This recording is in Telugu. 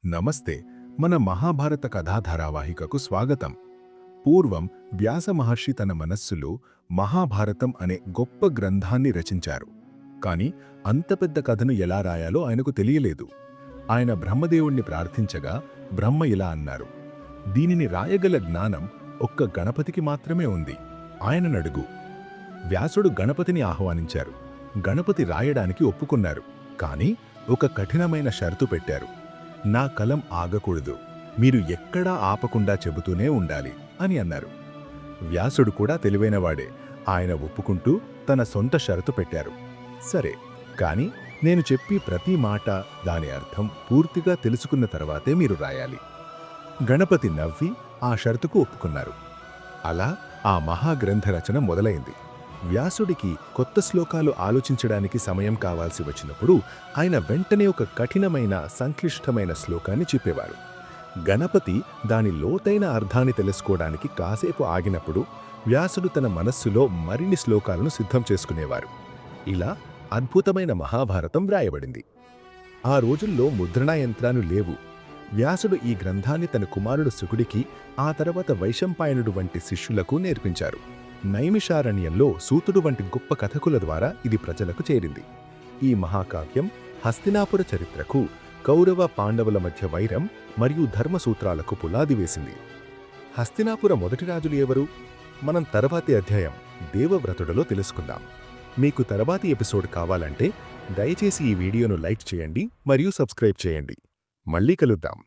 నమస్తే. మన మహాభారత కథా ధారావాహికకు స్వాగతం. పూర్వం వ్యాస మహర్షి తన మనస్సులో మహాభారతం అనే గొప్ప గ్రంథాన్ని రచించారు. కాని అంత పెద్ద కథను ఎలా రాయాలో ఆయనకు తెలియలేదు. ఆయన బ్రహ్మదేవుణ్ణి ప్రార్థించగా బ్రహ్మ ఇలా అన్నారు: దీనిని రాయగల జ్ఞానం ఒక్క గణపతికి మాత్రమే ఉంది, ఆయననడుగు. వ్యాసుడు గణపతిని ఆహ్వానించారు. గణపతి రాయడానికి ఒప్పుకున్నారు. కాని ఒక కఠినమైన షరతు పెట్టారు: నా కలం ఆగకూడదు, మీరు ఎక్కడా ఆపకుండా చెబుతూనే ఉండాలి అని అన్నారు. వ్యాసుడు కూడా తెలివైనవాడే. ఆయన ఒప్పుకుంటూ తన సొంత షరతు పెట్టారు. సరే, కాని నేను చెప్పి ప్రతి మాట దాని అర్థం పూర్తిగా తెలుసుకున్న తర్వాతే మీరు రాయాలి. గణపతి నవ్వి ఆ షరతుకు ఒప్పుకున్నారు. అలా ఆ మహాగ్రంథ రచన మొదలైంది. వ్యాసుడికి కొత్త శ్లోకాలు ఆలోచించడానికి సమయం కావాల్సి వచ్చినప్పుడు ఆయన వెంటనే ఒక కఠినమైన సంక్లిష్టమైన శ్లోకాన్ని చెప్పేవారు. గణపతి దాని లోతైన అర్థాన్ని తెలుసుకోవడానికి కాసేపు ఆగినప్పుడు వ్యాసుడు తన మనస్సులో మరిన్ని శ్లోకాలను సిద్ధం చేసుకునేవారు. ఇలా అద్భుతమైన మహాభారతం వ్రాయబడింది. ఆ రోజుల్లో ముద్రణా యంత్రాలు లేవు. వ్యాసుడు ఈ గ్రంథాన్ని తన కుమారుడు శుకుడికి, ఆ తర్వాత వైశంపాయనుడు వంటి శిష్యులకు నేర్పించారు. నైమిషారణ్యంలో సూతుడు వంటి గొప్ప కథకుల ద్వారా ఇది ప్రజలకు చేరింది. ఈ మహాకావ్యం హస్తినాపుర చరిత్రకు, కౌరవ పాండవుల మధ్య వైరం మరియు ధర్మసూత్రాలకు పునాది వేసింది. హస్తినాపుర మొదటి రాజులు ఎవరు? మనం తర్వాతి అధ్యాయం దేవవ్రతుడలో తెలుసుకుందాం. మీకు తర్వాతి ఎపిసోడ్ కావాలంటే దయచేసి ఈ వీడియోను లైక్ చేయండి మరియు సబ్స్క్రైబ్ చేయండి. మళ్ళీ కలుద్దాం.